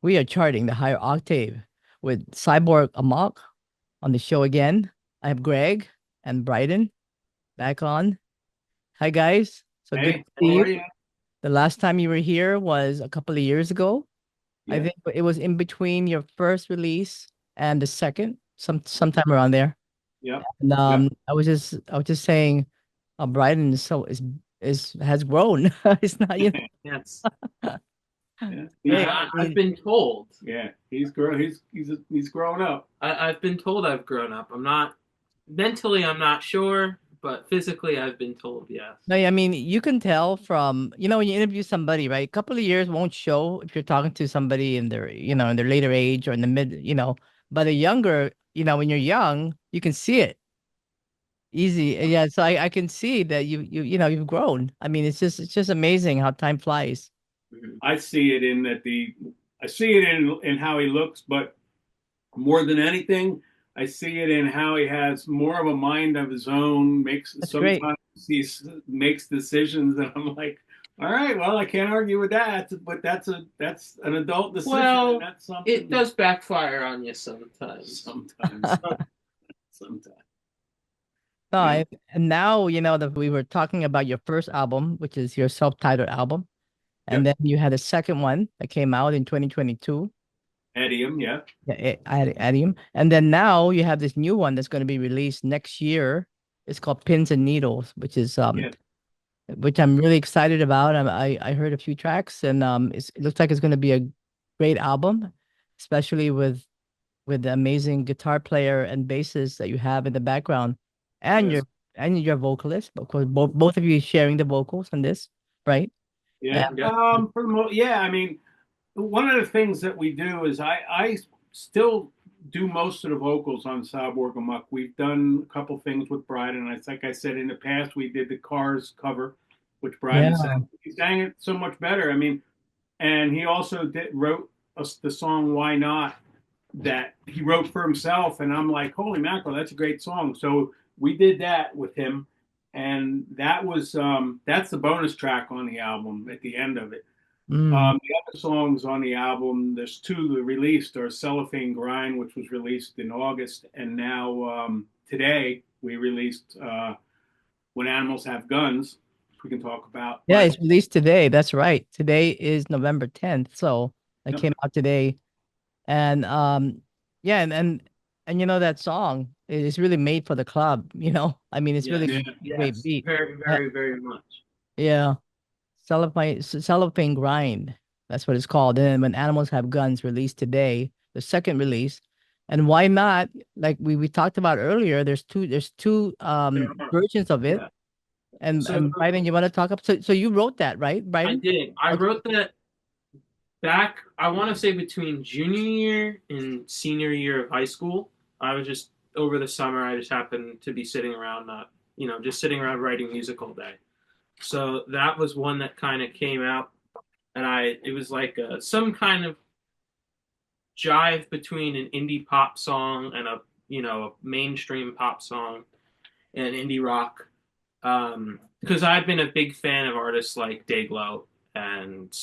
We are charting the higher octave with Cyborg Amok on the show again. I have Greg and Brydon back on. Hi, guys. So good Hey, to see how you. are you? The last time you were here was a couple of years ago. I Yeah, think it was in between your first release and the second, sometime around there. yep, And yep. I was just saying, Brydon is has grown. It's not, Yes. Yeah, hey, I, I I've mean, been told. yeah. He's grown up. I've been told I've grown up. I'm not mentally. I'm not sure, but physically, I've been told yes. no, I mean, you can tell from, when you interview somebody, right? A couple of years won't show if you're talking to somebody in their later age or in the but a younger, when you're young, you can see it easy. Yeah. So I can see that you've grown. I mean, it's just amazing how time flies. Mhm. I see it in that the I see it in how he looks, but more than anything, I see it in how he has more of a mind of his own. Makes That's great. sometimes makes decisions, and I'm like, all right, well, I can't argue with that, but that's an adult decision, and Well, that's it something does backfire on you sometimes. sometimes, sometimes. No, Yeah, and now that we were talking about your first album, which is your self-titled album, yeah. and then you had a second one that came out in 2022. Etiam, yeah, Yeah, I had Etiam. And then now you have this new one that's going to be released next year. It's called Pins and Needles, yeah. which I'm really excited about. I heard a few tracks, and it looks like it's going to be a great album, especially with the amazing guitar player and bassist that you have in the background, and Yes. your vocalist. Of course, both of you sharing the vocals on this, right? And, Yeah. Yeah. For the most, yeah. I mean, one of the things that we do is I still do most of the vocals on Cyborg Amok. We've done a couple things with Brydon. Like I said in the past, we did the Cars cover, which Brydon yeah, sang. He sang it so much better. I mean, and he also wrote us the song "Why Not" that he wrote for himself, and I'm like, holy mackerel, that's a great song. So we did that with him, and that's the bonus track on the album at the end of it. mm, The other songs on the album, there's two that released, are Cellophane Grind, which was released in August, and now today we released When Animals Have Guns, which we can talk about. yeah. But It's released today. That's right. Today is November 10th, so it yep, came out today. And yeah, and that song is really made for the club. I mean, it's really Yes. yeah, a great Yes. beat. Very, Uh, very, very much. yeah, cellophane grind. That's what it's called. And then when animals have guns, released today, the second release. And why not? Like we talked about earlier, there's two There are. versions of it. Yeah. And So and Biden, you want to talk up? So you wrote that, right, I Biden? did. I Okay. wrote that back, I want to say between junior year and senior year of high school. I was just over the summer. I just happened to be sitting around, not just sitting around writing music all day. So that was one that kind of came out, and it was like some kind of jive between an indie pop song and a mainstream pop song and indie rock. Because I've been a big fan of artists like Dayglow and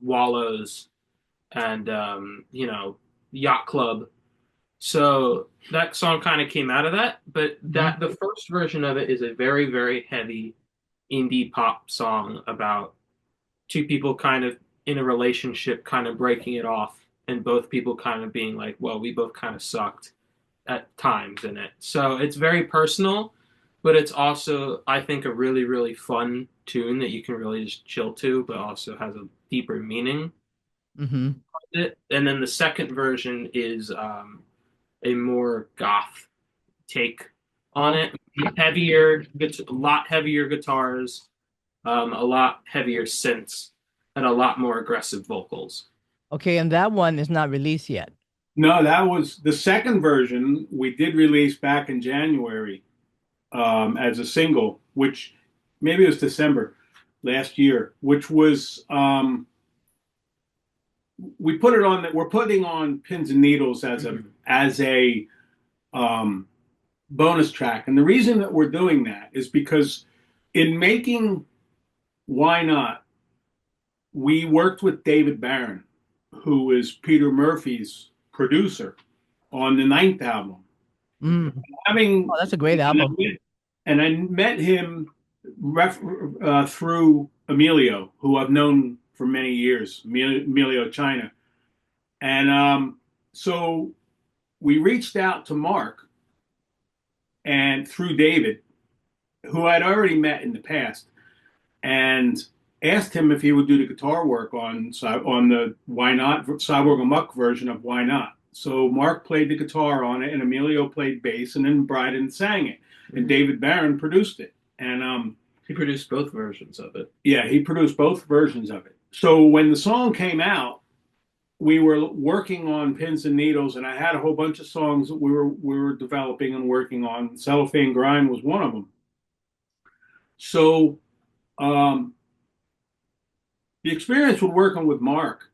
Wallows and Yacht Club. So that song kind of came out of that, but Mhm. that the first version of it is a very, very heavy indie pop song about two people kind of in a relationship, kind of breaking it off, and both people kind of being like, well, we both kind of sucked at times in it. So it's very personal, but it's also, I think, a really, really fun tune that you can really just chill to, but also has a deeper meaning. Mhm. And then the second version is a more goth take on Okay. it. Heavier, a lot heavier guitars, a lot heavier synths, and a lot more aggressive vocals. Okay, and that one is not released yet. no, that was the second version we did release back in January as a single, which maybe it was December last year, which was we put it on that we're putting on Pins and Needles as a um, bonus track, and the reason that we're doing that is because in making Why Not, we worked with David Barron, who is Peter Murphy's producer on the ninth album. Mm. Having Oh, that's a great album. and I met him through Emilio, who I've known for many years, Emilio China. And so we reached out to Mark and through David, who I'd already met in the past, and asked him if he would do the guitar work on the Why Not Cyborg Amok version of Why Not. So Mark played the guitar on it, and Emilio played bass, and then Brydon sang it, and David Barron produced it. And he produced both versions of it. Yeah, he produced both versions of it. So when the song came out, we were working on Pins and Needles, and I had a whole bunch of songs that we were developing and working on. Cellophane Grind was one of them. So the experience with working with Mark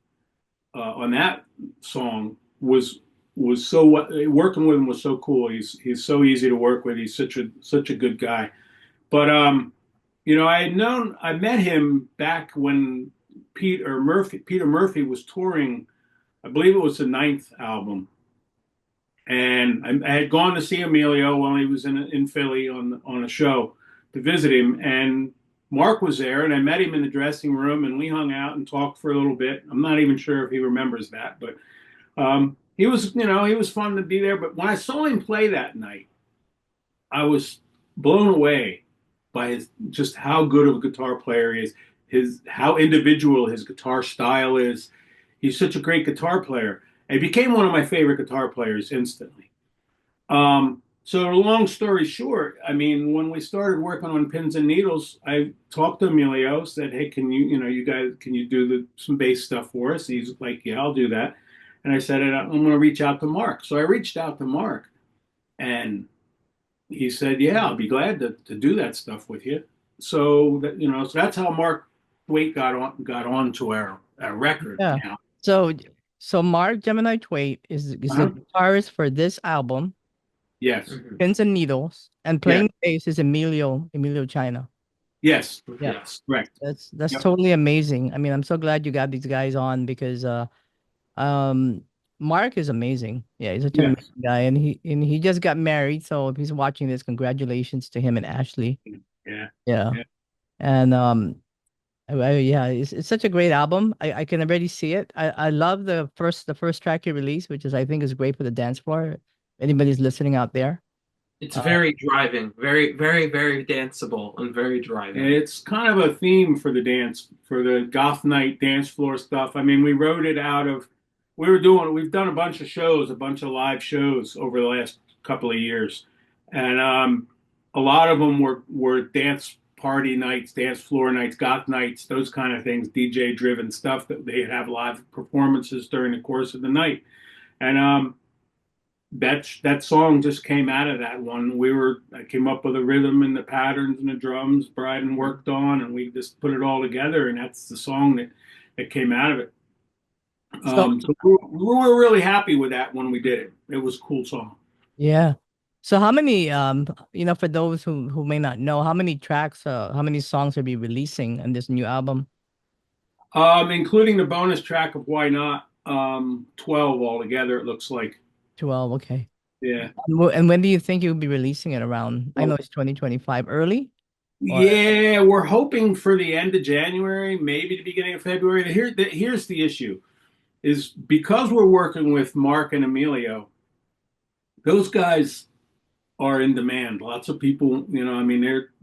on that song was so working with him was so cool. He's so easy to work with. He's such a good guy. But I met him back when Peter Murphy was touring. I believe it was the ninth album, and I had gone to see Emilio while he was in Philly on a show to visit him, and Mark was there, and I met him in the dressing room, and we hung out and talked for a little bit. I'm not even sure if he remembers that, but he was fun to be there. But when I saw him play that night, I was blown away by just how good of a guitar player he is, how individual his guitar style is. He's such a great guitar player. He became one of my favorite guitar players instantly. So long story short, I mean, when we started working on Pins and Needles, I talked to Emilio, said, "Hey, can you guys, can you do some bass stuff for us?" He's like, "Yeah, I'll do that." And I said, "I'm going to reach out to Mark." So I reached out to Mark, and he said, "Yeah, I'll be glad to do that stuff with you." So so that's how Mark Thwaite got on to our record. Yeah. Now. So Mark Gemini Thwaite is the guitarist for this album. Yes. Pins and Needles, and playing bass is Emilio China. Yes. Yeah. Yes. Correct. That's totally amazing. I mean, I'm so glad you got these guys on because Mark is amazing. Yeah, he's such an amazing guy, and he just got married. So if he's watching this, congratulations to him and Ashley. Yeah. And it's such a great album. I can already see it. I love the first track you released, which I think is great for the dance floor. If anybody's listening out there. It's very driving, very, very, very danceable and very driving. It's kind of a theme for the goth night dance floor stuff. I mean, we wrote it we've done a bunch of shows, a bunch of live shows over the last couple of years. And a lot of them were dance party nights, dance floor nights, goth nights, those kind of things, DJ driven stuff that they'd have live performances during the course of the night. And that song just came out of that one. I came up with a rhythm and the patterns and the drums Brydon worked on, and we just put it all together, and that's the song that came out of it. So we were really happy with that when we did it. It was a cool song. Yeah. So how many for those who may not know, how many tracks, how many songs are you releasing in this new album? Including the bonus track of Why Not, 12 altogether, it looks like. 12, okay. Yeah. And when do you think you'll be releasing it around? I know it's 2025 early. Yeah, we're hoping for the end of January, maybe the beginning of February. Here's the issue, is because we're working with Mark and Emilio, those guys are in demand. Lots of people, I mean,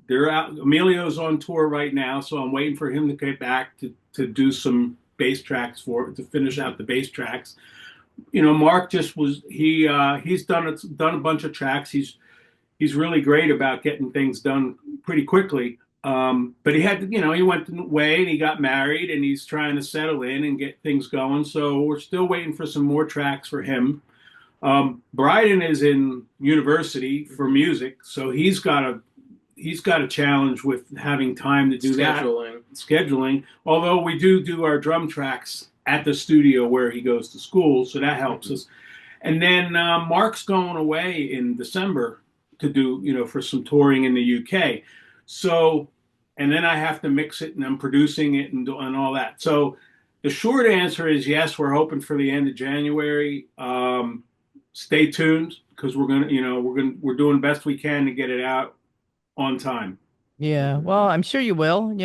they're out. Emilio's on tour right now, so I'm waiting for him to get back to do some bass tracks to finish out the bass tracks. Mark he's done a bunch of tracks. He's really great about getting things done pretty quickly. But he went away and he got married and he's trying to settle in and get things going. So we're still waiting for some more tracks for him. Brydon is in university for music, so he's got a challenge with having time to do scheduling. Although we do our drum tracks at the studio where he goes to school, so that helps us. And then Mark's going away in December to do, for some touring in the UK. So, and then I have to mix it, and I'm producing it and all that. So the short answer is yes. We're hoping for the end of January. Stay tuned because we're doing best we can to get it out on time. Yeah. Well, I'm sure you will.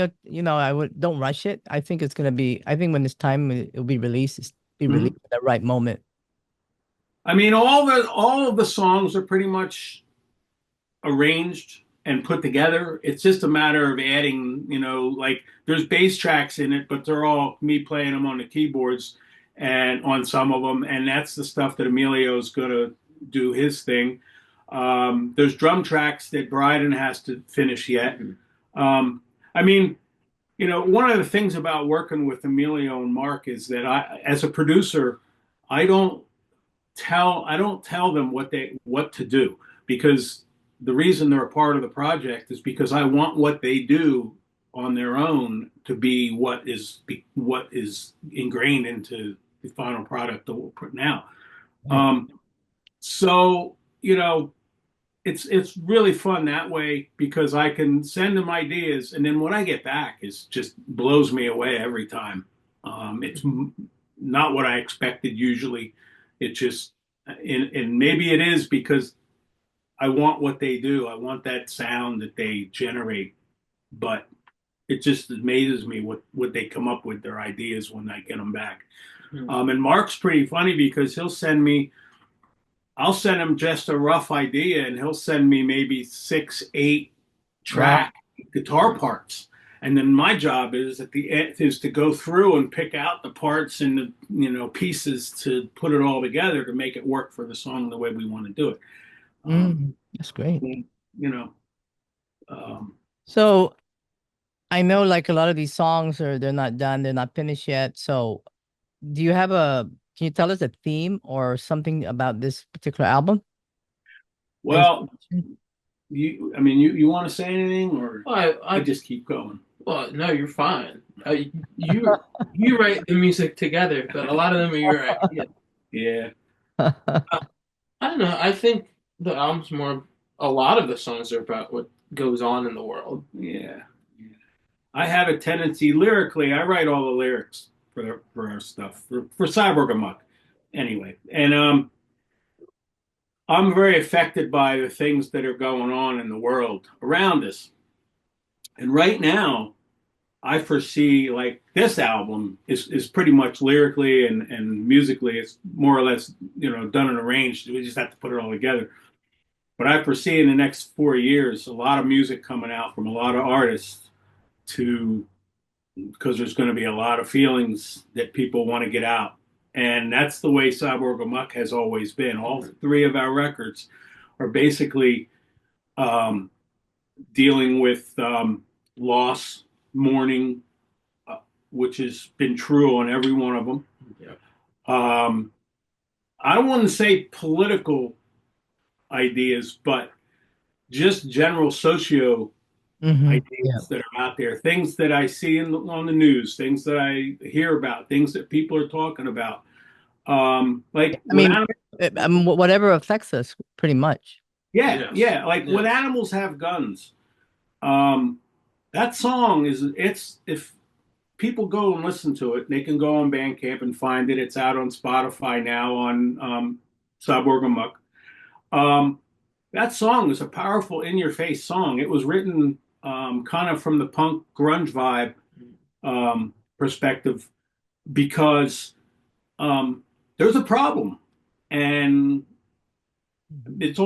I would don't rush it. I think it's gonna be. I think when it's time, it'll be released. Be Mhm. released at the right moment. I mean, all of the songs are pretty much arranged and put together. It's just a matter of adding, like there's bass tracks in it, but they're all me playing them on the keyboards and on some of them, and that's the stuff that Emilio's gonna do his thing. There's drum tracks that Brydon has to finish yet. I mean, one of the things about working with Emilio and Mark is that as a producer, I don't tell them what to do, because the reason they're a part of the project is because I want what they do on their own to be what is ingrained into the final product that we're putting out. So it's really fun that way because I can send them ideas, and then what I get back is just blows me away every time. It's not what I expected usually. It just and maybe it is because I want what they do. I want that sound that they generate, but it just amazes me what they come up with, their ideas when I get them back. And Mark's pretty funny because I'll send him just a rough idea, and he'll send me maybe 6, 8 track guitar parts. And then my job is at the end is to go through and pick out the parts and the pieces to put it all together to make it work for the song the way we want to do it. That's great. Um, So I know like a lot of these songs they're not done, they're not finished yet. So do you have can you tell us a theme or something about this particular album? well, you want to say anything, or I just keep going? Well, no, you're fine. You write the music together, but a lot of them are your ideas. Yeah. I don't know. I think the album's more. A lot of the songs are about what goes on in the world. Yeah. I have a tendency lyrically. I write all the lyrics for our stuff for Cyborg Amok, anyway. And I'm very affected by the things that are going on in the world around us. And right now, I foresee like this album is pretty much lyrically and musically, it's more or less done and arranged. We just have to put it all together. But I foresee in the next 4 years a lot of music coming out from a lot of artists because there's going to be a lot of feelings that people want to get out. And that's the way Cyborg Amok has always been. All 3 of our records are basically dealing with loss, mourning, which has been true on every one of them. Yeah. I don't want to say political ideas, but just general socio ideas that are out there, things that I see on the news, things that I hear about, things that people are talking about. Whatever affects us, pretty much. Yeah, yeah. Like when animals have guns, that song if people go and listen to it, they can go on Bandcamp and find it. It's out on Spotify now on Cyborg Amok. That song is a powerful, in-your-face song. It was written kind of from the punk grunge vibe perspective because there's a problem, and it's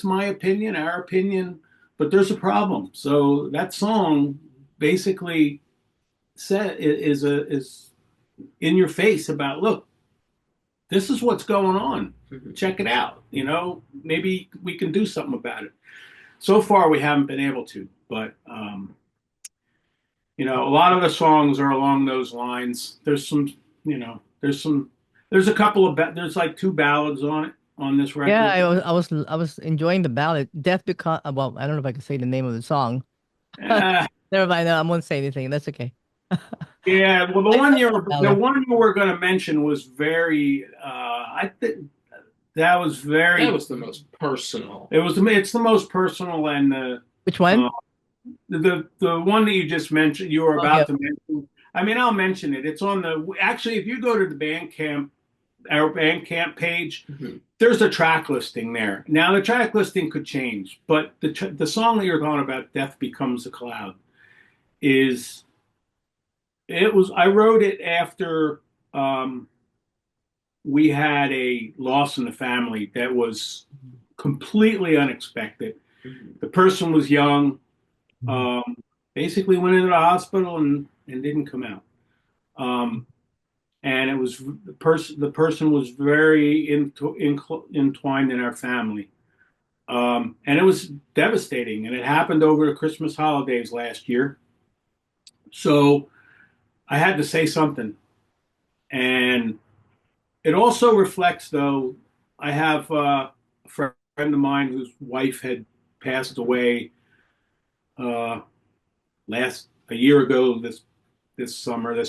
my opinion, our opinion, but there's a problem. So that song basically is in your face about, look, this is what's going on. Check it out. Maybe we can do something about it. So far, we haven't been able to, but a lot of the songs are along those lines. There's a couple of there's like 2 ballads on this record. Yeah, I was enjoying the ballad. Death Because well, I don't know if I can say the name of the song. Never mind. No, I won't say anything. That's okay. Yeah, well, the one you were going to mention was very. I think that was very. That was the most personal. It's the most personal, and which one? The one that you just mentioned. You were about to mention. I mean, I'll mention it. It's on actually, if you go to our Bandcamp page, there's a track listing there. Now, the track listing could change, but the song that you're talking about, Death Becomes a Cloud, I wrote it after we had a loss in the family that was completely unexpected. The person was young, basically went into the hospital and didn't come out. And it was the person was very entwined in our family. And it was devastating. And it happened over the Christmas holidays last year. So I had to say something. And it also reflects, though, I have a friend of mine whose wife had passed away a year ago this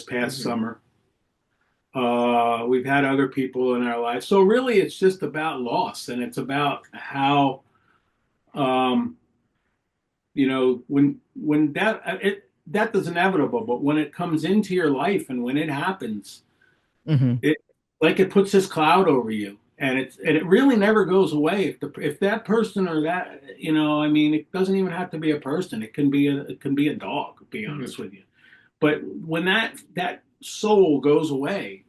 past summer. We've had other people in our lives. So really it's just about loss, and it's about how when death is inevitable, but when it comes into your life and when it happens, it puts this cloud over you, and it really never goes away. If that person or that, I mean, it doesn't even have to be a person. It can be a dog, to be honest with you. But when that soul goes away,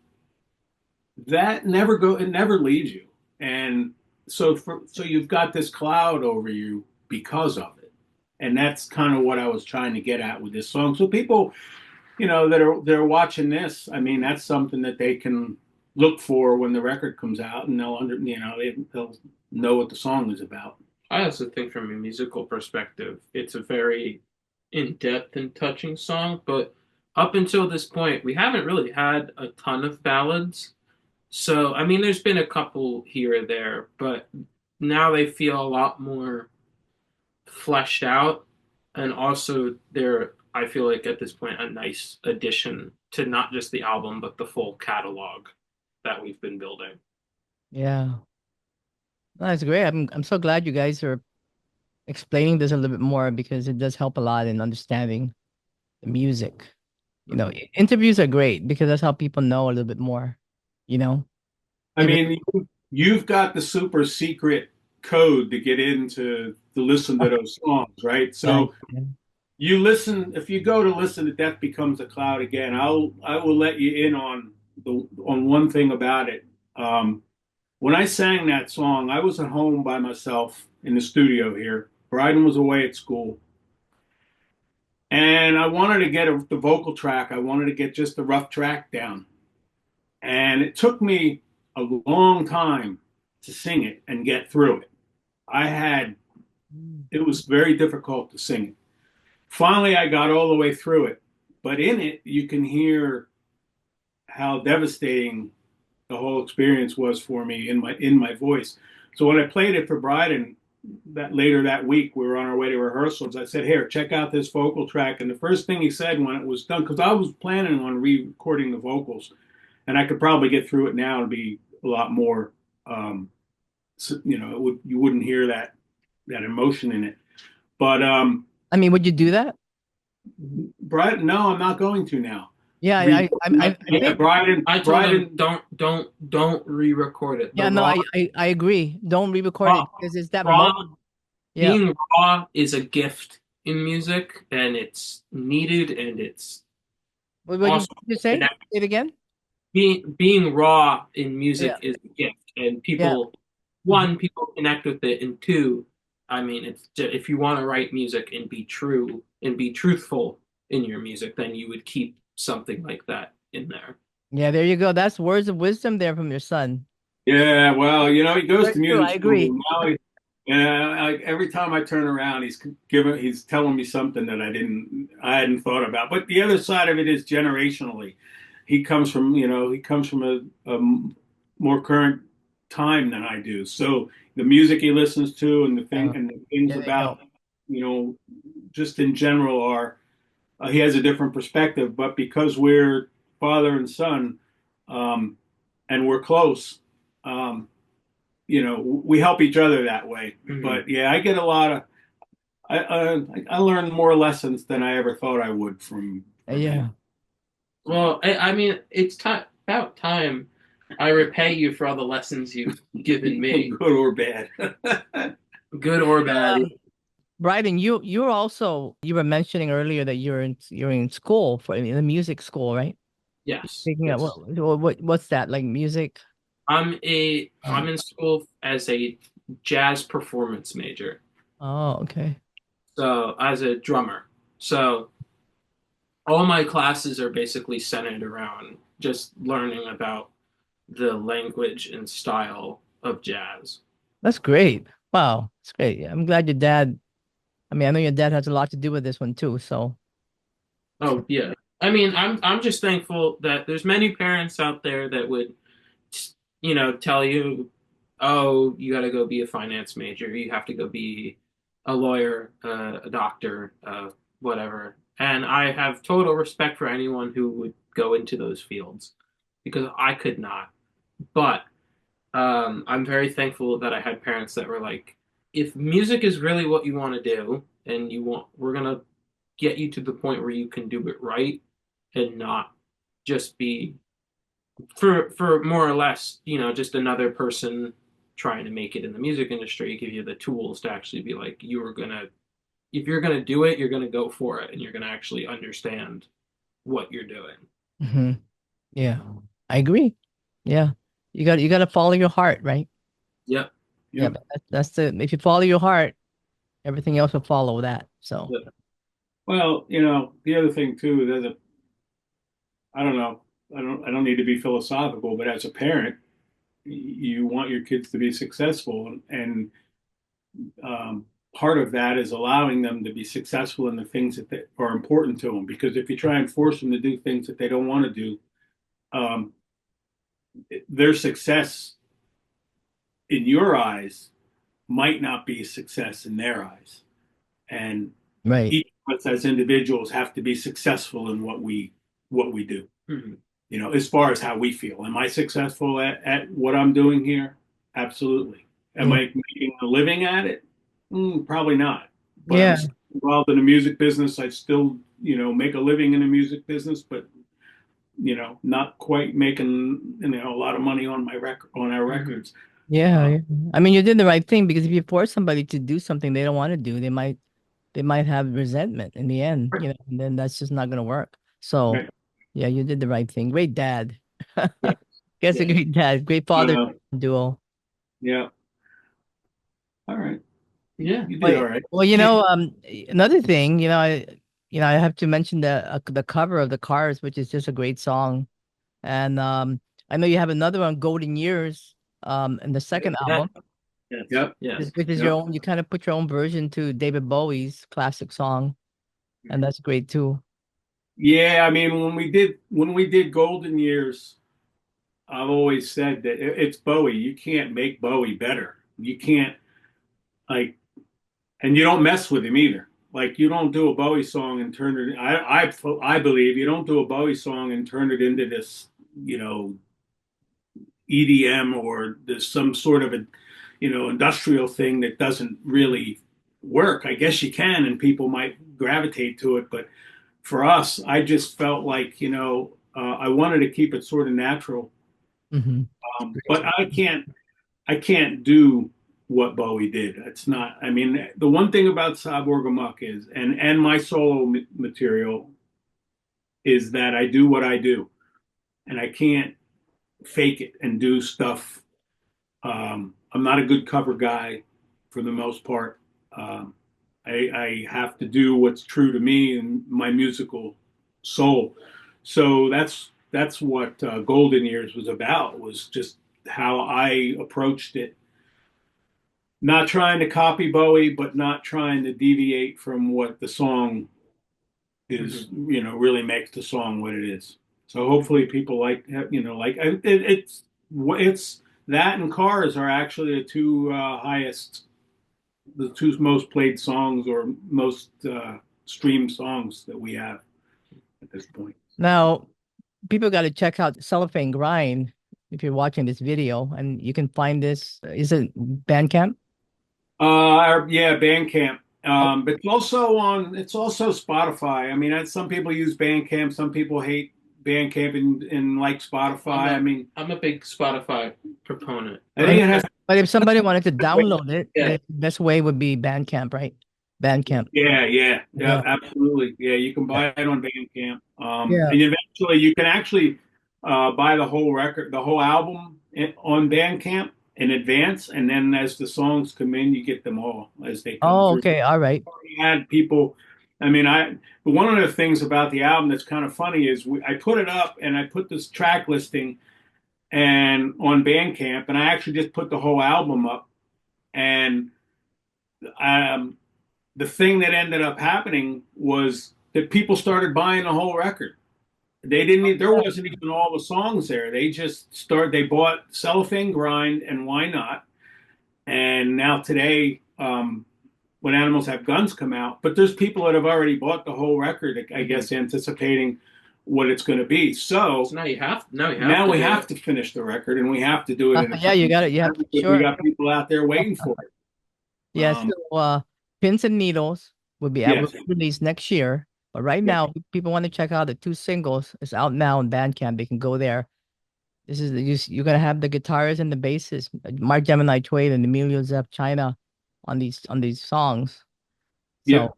it never leaves you. And so you've got this cloud over you because of it. And that's kind of what I was trying to get at with this song. So people, they're watching this, I mean, that's something that they can look for when the record comes out, and they'll know what the song is about. I also think from a musical perspective, it's a very in-depth and touching song, but up until this point, we haven't really had a ton of ballads. So, I mean, there's been a couple here or there, but now they feel a lot more fleshed out. And also, they're, I feel like at this point, a nice addition to not just the album, but the full catalog that we've been building. Yeah. That's great. I'm so glad you guys are explaining this a little bit more, because it does help a lot in understanding the music. Interviews are great because that's how people know a little bit more, I mean, you've got the super secret code to get to listen to those songs, right? So you listen, if you go to listen to Death Becomes a Cloud again, I will let you in on one thing about it. When I sang that song, I was at home by myself in the studio here. Brydon was away at school. And I wanted to get the vocal track. I wanted to get just the rough track down. And it took me a long time to sing it and get through it. It was very difficult to sing it. Finally, I got all the way through it. But in it, you can hear how devastating the whole experience was for me in my voice. So when I played it for Brydon later that week, we were on our way to rehearsals. I said, "Here, check out this vocal track." And the first thing he said when it was done, because I was planning on re-recording the vocals, and I could probably get through it now and be a lot more, you wouldn't hear that emotion in it. But I mean, would you do that? Brydon, no, I'm not going to now. Yeah, I think Brydon. I told him don't re-record it. Yeah, no, I agree. Don't re-record it because it's that moment. Yeah. Being raw is a gift in music, and it's needed, and it's. What did you say? Say it again. Being raw in music is a gift, and people connect with it, and two, I mean, it's just, if you want to write music and be true and be truthful in your music, then you would keep something like that in there. Yeah, there you go. That's words of wisdom there from your son. Yeah, well, he goes to music I agree. school. Now every time I turn around, he's telling me something that I hadn't thought about. But the other side of it is generationally. He comes from a more current time than I do. So the music he listens to and the things about, just in general are, he has a different perspective. But because we're father and son, and we're close, we help each other that way. Mm-hmm. But yeah, I get a lot of, I learned more lessons than I ever thought I would from yeah. Well, I mean, it's time about time I repay you for all the lessons you've given me, Good or bad. good or bad. Um, Brydon, you're also you were mentioning earlier that you're in school for in the music school, right? Yes, Speaking of yes. what's that like music? I'm in school as a jazz performance major. Oh, okay. So as a drummer. So all my classes are basically centered around just learning about the language and style of jazz. That's great. Wow, that's great. I'm glad your dad. I mean, I know your dad has a lot to do with this one too. So, Oh yeah. I mean, I'm just thankful that there's many parents out there that would, tell you, oh, you got to go be a finance major, you have to go be a lawyer, a doctor, whatever. And I have total respect for anyone who would go into those fields because I could not. But I'm very thankful that I had parents that were like, if music is really what you want to do, and we're gonna get you to the point where you can do it right and not just be for more or less, just another person trying to make it in the music industry, give you the tools to actually be like, if you're gonna do it, you're gonna go for it, and you're gonna actually understand what you're doing. hmm yeah, I agree. Yeah, you got to follow your heart, right? Yep. Yeah, Yep. but that's the if you follow your heart, everything else will follow that. So, Yep. Well, the other thing too, I don't know, I don't need to be philosophical, but as a parent, you want your kids to be successful, and part of that is allowing them to be successful in the things that are important to them. Because if you try and force them to do things that they don't want to do, um, their success in your eyes might not be a success in their eyes. And right. each of us as individuals have to be successful in what we do. Mhm. As far as how we feel. Am I successful at what I'm doing here? Absolutely. Am Yeah. I making a living at it? Probably not. But I'm Yeah. still involved in the music business. I still, make a living in the music business, but not quite making a lot of money on our Mhm. records. Yeah, Uh, yeah. I mean, you did the right thing because if you force somebody to do something they don't want to do, they might have resentment in the end, and then that's just not going to work. So, right. yeah, you did the right thing. Great dad. Yeah. Guess a Yeah. great dad, great father Uh, duo. yeah. All right. Yeah. You did Well, all right. well, another thing, I have to mention the cover of the Cars, which is just a great song. And I know you have another one, Golden Years, in the second Yeah. album, Yes. Yep. Yes. which is your Yep. own. You kind of put your own version to David Bowie's classic song, and that's great too. Yeah. I mean, when we did Golden Years, I've always said that it's Bowie. You can't make Bowie better. You can't like, and you don't mess with him either. Like you don't do a Bowie song and turn it. I believe you don't do a Bowie song and turn it into this, EDM or there's some sort of a, industrial thing that doesn't really work. I guess you can, and people might gravitate to it, but for us, I just felt like, I wanted to keep it sort of natural. Hmm But I can't do what Bowie did. It's not. I mean, the one thing about Cyborg Amok is, and my solo material is that I do what I do, and I can't fake it and do stuff. I'm not a good cover guy for the most part. Um, I have to do what's true to me and my musical soul. So that's what Golden Years was about. Was just how I approached it, not trying to copy Bowie, but not trying to deviate from what the song is, Mhm. really makes the song what it is. So hopefully people it's that and Cars are actually the two most played songs or most streamed songs that we have at this point. Now, people got to check out Cellophane Grind if you're watching this video, and you can find this. Is it Bandcamp? Yeah, Bandcamp. Oh, But it's also Spotify. I mean, some people use Bandcamp, some people hate Bandcamp and like Spotify. I mean, I'm a big Spotify proponent. I think it has. But if somebody wanted to download it, Yeah. the best way would be Bandcamp, right? Bandcamp. Yeah, Yeah. absolutely. Yeah, you can buy it on Bandcamp. Yeah. And eventually you can actually buy the whole record, the whole album on Bandcamp in advance, and then as the songs come in, you get them all as they come Oh, through. okay. All right. We had people. I mean, but one of the things about the album that's kind of funny is I put it up and I put this track listing and on Bandcamp, and I actually just put the whole album up, and the thing that ended up happening was that people started buying the whole record. There wasn't even all the songs there. They bought Cellophane Grind and Why Not. And now today, when Animals Have Guns come out, but there's people that have already bought the whole record, I guess, anticipating what it's going to be. So now we have to finish the record, and we have to do it. Yeah, you got it. Yeah, sure. We got people out there waiting for it. Yeah, so Pins and Needles will be released next year. But right now, people want to check out the 2 singles. It's out now on Bandcamp. They can go there. You're gonna have the guitarists and the bassists, Mark Gemini Thwaite and Emilio Zef China on these songs. So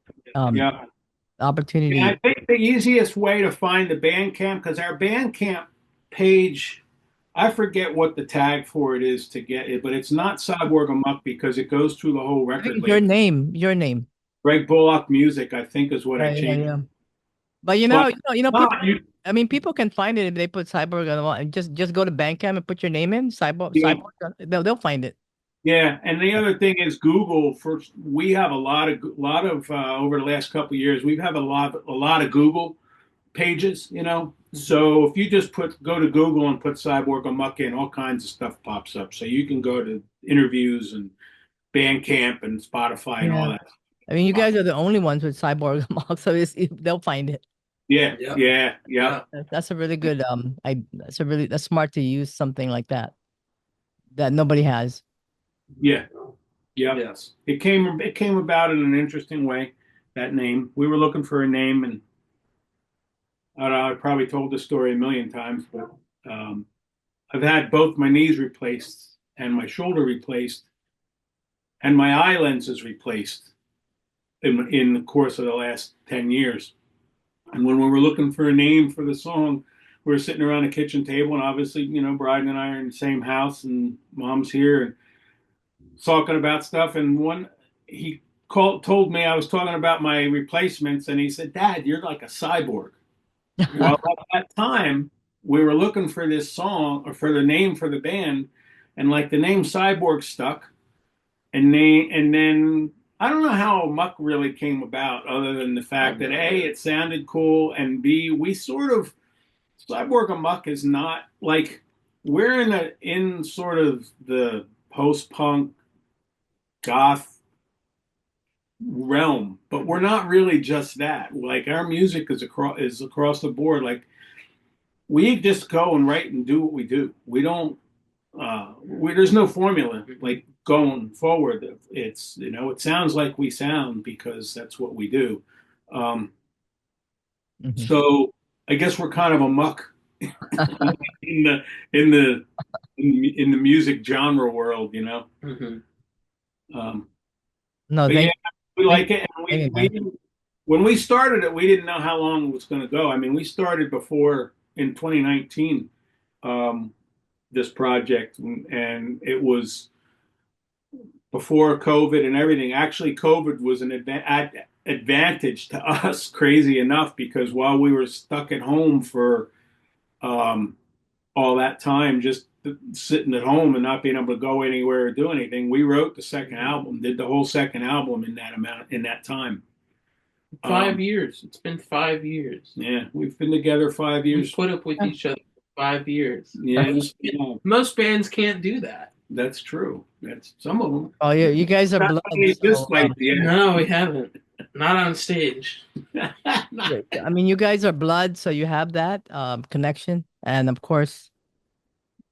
opportunity. And I think the easiest way to find the Bandcamp, because our Bandcamp page, I forget what the tag for it is to get it, but it's not Cyborg Amok because it goes through the whole record. Your name. Greg Bullock Music, I think, is what I changed. Yeah. But people, I mean, people can find it if they put Cyborg on and just go to Bandcamp and put your name in Cyborg. They'll find it. Yeah, and the other thing is Google. We have a lot of over the last couple of years, we've had a lot of Google pages. So if you just go to Google and put Cyborg Amok in, all kinds of stuff pops up. So you can go to interviews and Bandcamp and Spotify and all that. I mean, you guys are the only ones with Cyborg Amok, so they'll find it. Yeah. That's a really good. That's smart to use something like that nobody has. Yeah. Yes. It came about in an interesting way. That name. We were looking for a name, and I probably told this story a million times, but I've had both my knees replaced and my shoulder replaced, and my eye lenses replaced in the course of the last 10 years. And when we were looking for a name for the song, we were sitting around a kitchen table, and obviously, Brydon and I are in the same house, and Mom's here, and talking about stuff. And he told me I was talking about my replacements, and he said, "Dad, you're like a cyborg." Well, at that time, we were looking for this song or for the name for the band, and like the name Cyborg stuck, and then I don't know how Muck really came about, other than the fact that A, it sounded cool, and B, we sort of Cyborg Amok is not like we're in sort of the post-punk goth realm, but we're not really just that. Like our music is across the board. Like we just go and write and do what we do. We don't. There's no formula. Like going forward, it's it sounds like we sound because that's what we do. So I guess we're kind of a muck in the music genre world, we like it. And when we started it, we didn't know how long it was going to go. I mean, we started before in 2019 this project, and it was before COVID and everything. Actually, COVID was an advantage to us, crazy enough, because while we were stuck at home for all that time, just sitting at home and not being able to go anywhere or do anything, we wrote the second album, did the whole second album in that time. 5 years. It's been 5 years. Yeah, we've been together 5 years. We put up with each other for 5 years. Yeah, most bands can't do that. That's true. That's some of them. Oh yeah, you guys are blood. No, we haven't. Not on stage. I mean, you guys are blood, so you have that connection, and of course,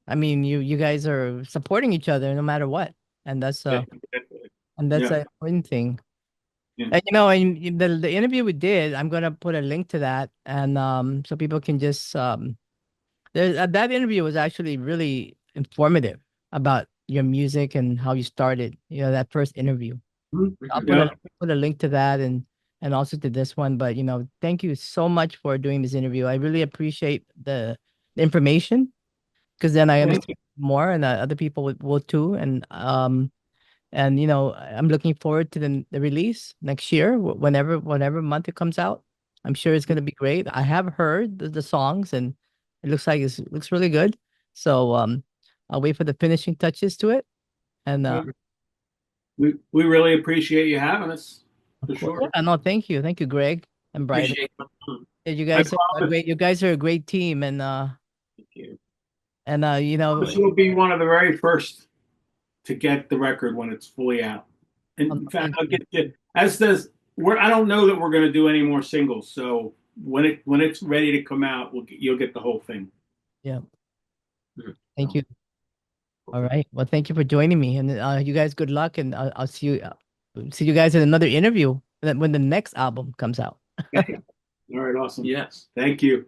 I mean, you guys are supporting each other no matter what, and that's an important thing. Yeah. And the interview we did, I'm gonna put a link to that, and so people can just that interview was actually really informative about your music and how you started. That first interview. I'll Yeah. put a link to that and also to this one. But thank you so much for doing this interview. I really appreciate the information because then I Thank understand more, and other people will too. And I'm looking forward to the release next year, whenever month it comes out. I'm sure it's going to be great. I have heard the songs, and it looks really good. So I'll wait for the finishing touches to it. And you. We really appreciate you having us of for course, sure. yeah, no, thank you, Greg and Brydon. Appreciate it. Yeah, you I guys are a promise, great. You guys are a great team, Thank you. and you'll be one of the very first to get the record when it's fully out. And in fact, thank I'll you. get you as does. I don't know that we're going to do any more singles. So when it's ready to come out, you'll get the whole thing. Yeah, Mhm. thank you. All right. Well, thank you for joining me, and you guys, good luck, and I'll see you guys in another interview when the next album comes out. Okay. All right. Awesome. Yes. Thank you.